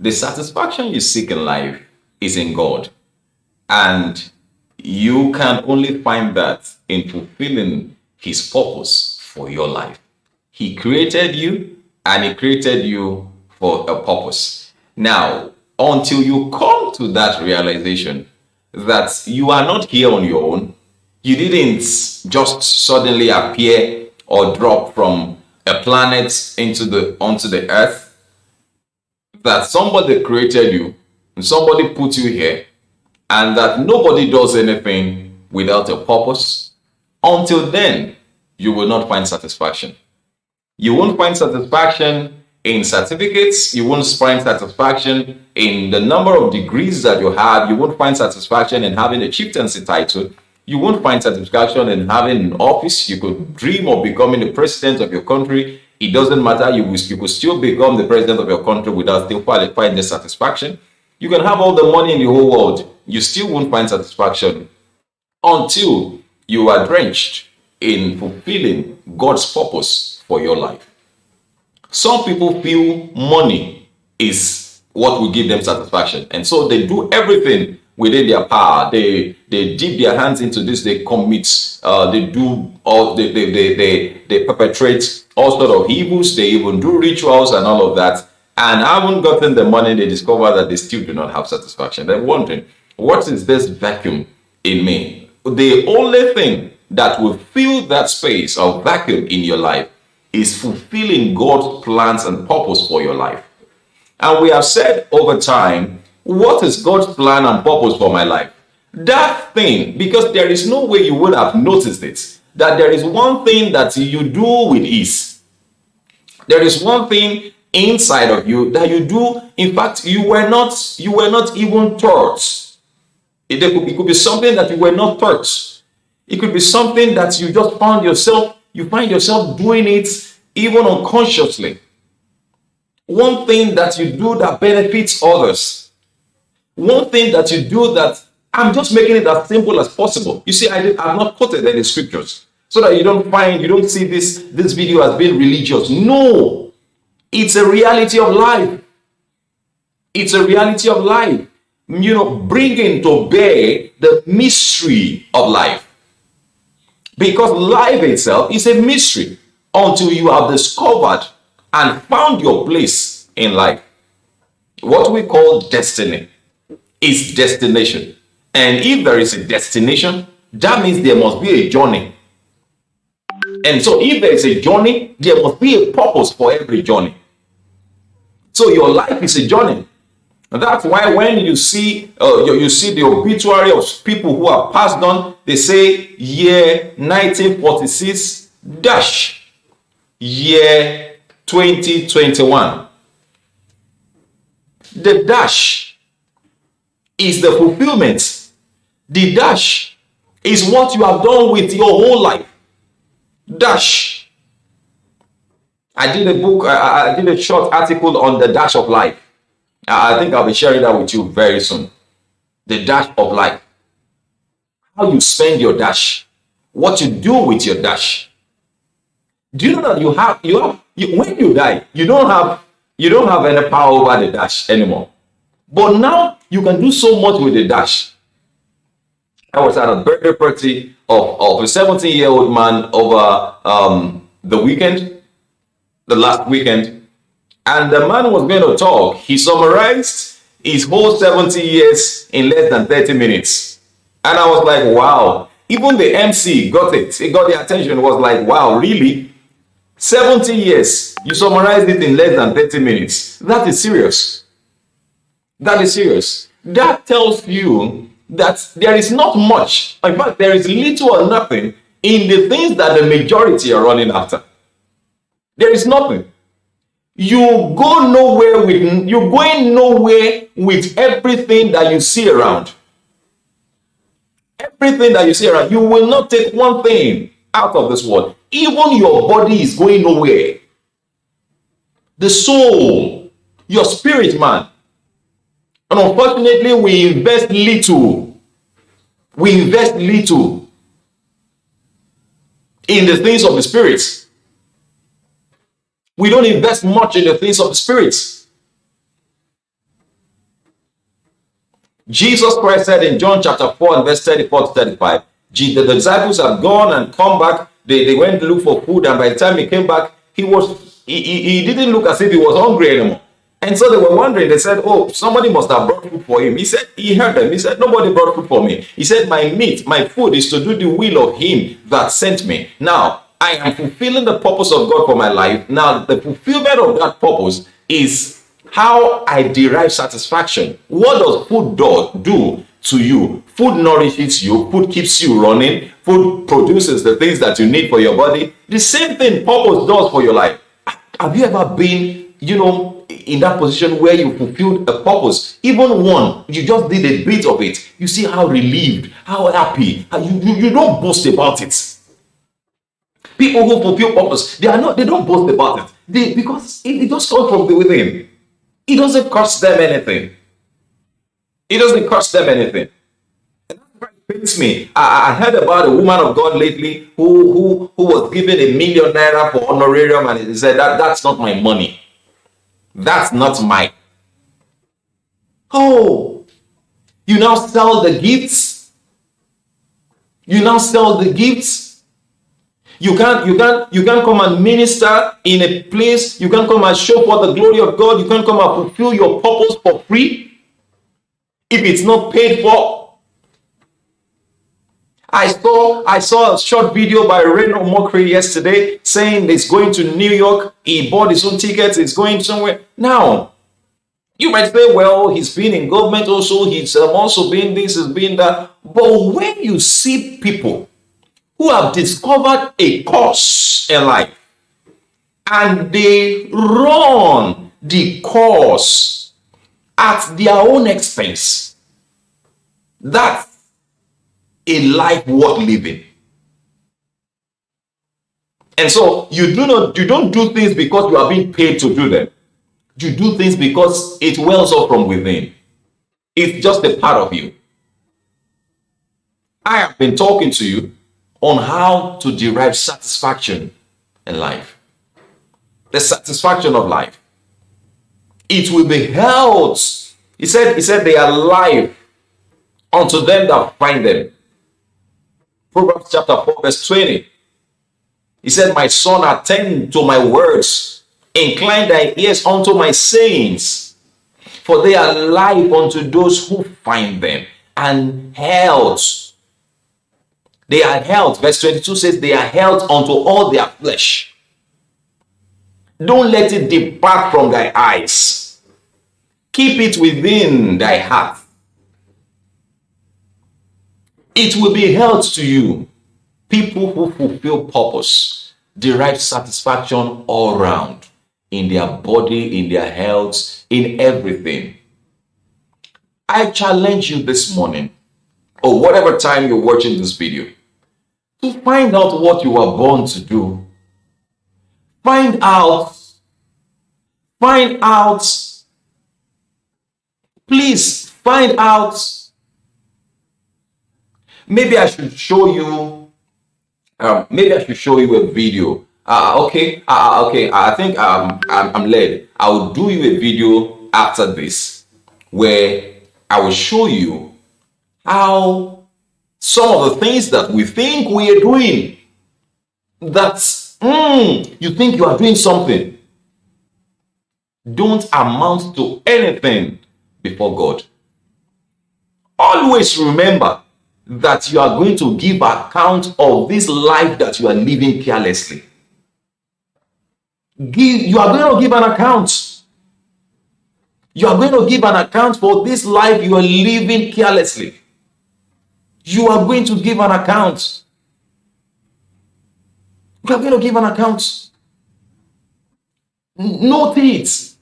The satisfaction you seek in life is in God. And you can only find that in fulfilling His purpose for your life. He created you and He created you for a purpose. Now, until you come to that realization that you are not here on your own, you didn't just suddenly appear or drop from a planet onto the earth, that somebody created you and somebody put you here, and that nobody does anything without a purpose. Until then, you will not find satisfaction. You won't find satisfaction in certificates. You won't find satisfaction in the number of degrees that you have. You won't find satisfaction in having a chieftaincy title. You won't find satisfaction in having an office. You could dream of becoming the president of your country. It doesn't matter. You could still become the president of your country without still finding the satisfaction. You can have all the money in the whole world. You still won't find satisfaction until you are drenched in fulfilling God's purpose for your life. Some people feel money is what will give them satisfaction, and so they do everything within their power. They dip their hands into this. They commit. They perpetrate all sort of evils. They even do rituals and all of that. And haven't gotten the money. They discover that they still do not have satisfaction. They're wondering, what is this vacuum in me? The only thing that will fill that space or vacuum in your life is fulfilling God's plans and purpose for your life. And we have said over time, what is God's plan and purpose for my life? That thing, because there is no way you would have noticed it, that there is one thing that you do with ease. There is one thing inside of you that you do. In fact, you were not even taught. It could be something that you were not taught. It could be something that you just find yourself doing it even unconsciously. One thing that you do that benefits others. One thing that you do that, I'm just making it as simple as possible. You see, I've not quoted any scriptures so that you don't see this video as being religious. No, it's a reality of life. It's a reality of life. Bringing to bear the mystery of life. Because life itself is a mystery until you have discovered and found your place in life. What we call destiny is destination. And if there is a destination, that means there must be a journey. And so if there is a journey, there must be a purpose for every journey. So your life is a journey. And that's why when you see the obituary of people who have passed on, they say year 1946 dash year 2021. The dash is the fulfillment. The dash is what you have done with your whole life. Dash. I did a short article on the dash of life. I think I'll be sharing that with you very soon. The dash of life. How you spend your dash. What you do with your dash. Do you know that when you die, you don't have any power over the dash anymore. But now you can do so much with the dash. I was at a birthday party of a 17-year-old man over the last weekend. And the man was going to talk. He summarized his whole 70 years in less than 30 minutes. And I was like, wow. Even the MC got it. It got the attention. It was like, wow, really? 70 years. You summarized it in less than 30 minutes. That is serious. That is serious. That tells you that there is not much. In fact, there is little or nothing in the things that the majority are running after. There is nothing. You're going nowhere with everything that you see around. Everything that you see around, you will not take one thing out of this world. Even your body is going nowhere. The soul, your spirit, man. And unfortunately, we invest little. We invest little in the things of the spirit. We don't invest much in the things of the spirit. Jesus Christ said in John chapter 4 and verse 34 to 35, the disciples had gone and come back. They went to look for food, and by the time he came back, he didn't look as if he was hungry anymore. And so they were wondering. They said, oh, somebody must have brought food for him. He said, he heard them. He said, nobody brought food for me. He said, my food is to do the will of him that sent me. Now, I am fulfilling the purpose of God for my life. Now, the fulfillment of that purpose is how I derive satisfaction. What does food do to you? Food nourishes you. Food keeps you running. Food produces the things that you need for your body. The same thing purpose does for your life. Have you ever been, in that position where you fulfilled a purpose, even one, you just did a bit of it? You see how relieved, how happy, you don't boast about it. People who fulfill purpose, they don't boast about it. Because it just comes from within. It doesn't cost them anything. It doesn't cost them anything. And that pains me. I heard about a woman of God lately who was given ₦1 million for honorarium, and he said that's not my money. That's not mine. Oh, you now sell the gifts. You now sell the gifts. You can't come and minister in a place. You can't come and show for the glory of God. You can't come and fulfill your purpose for free if it's not paid for. I saw a short video by Reno Mokri yesterday saying he's going to New York. He bought his own tickets. He's going somewhere. Now, you might say, well, he's been in government also. He's also been this, he's been that. But when you see people who have discovered a course in life and they run the course at their own expense, that's a life worth living. And so you don't do things because you are being paid to do them. You do things because it wells up from within. It's just a part of you. I have been talking to you on how to derive satisfaction in life. The satisfaction of life. It will be held. He said they are life unto them that find them. Proverbs chapter 4 verse 20. He said, my son, attend to my words. Incline thy ears unto my sayings. For they are life unto those who find them, and health. They are health. Verse 22 says, they are health unto all their flesh. Don't let it depart from thy eyes. Keep it within thy heart. It will be health to you. People who fulfill purpose derive satisfaction all around, in their body, in their health, in everything. I challenge you this morning, or whatever time you're watching this video, to find out what you are born to do. Find out. Please find out. Maybe I should show you. Maybe I should show you a video. Okay. I think I'm led. I will do you a video after this, where I will show you how some of the things that we think we are doing, that you think you are doing something, don't amount to anything before God. Always remember that you are going to give account of this life that you are living carelessly. You are going to give an account. You are going to give an account for this life you are living carelessly. You are going to give an account. You are going to give an account. Note it.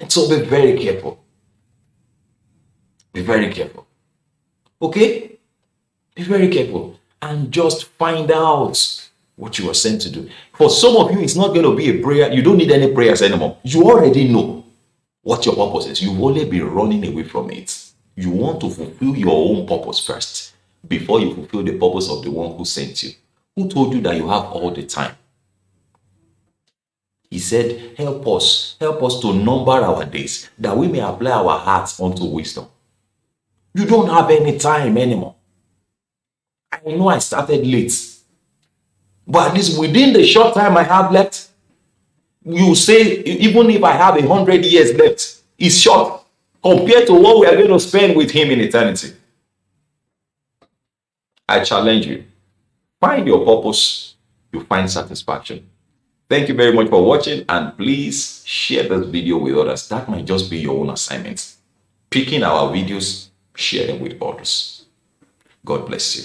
And so be very careful. Be very careful. Okay? Be very careful. And just find out what you are sent to do. For some of you, it's not going to be a prayer. You don't need any prayers anymore. You already know what your purpose is. You've only been running away from it. You want to fulfill your own purpose first before you fulfill the purpose of the one who sent you. Who told you that you have all the time? He said, help us to number our days, that we may apply our hearts unto wisdom. You don't have any time anymore. I know I started late, but at least within the short time I have left, you say, even if I have 100 years left, it's short compared to what we are going to spend with him in eternity. I challenge you. Find your purpose, you find satisfaction. Thank you very much for watching, and please share this video with others. That might just be your own assignment. Picking our videos, share them with others. God bless you.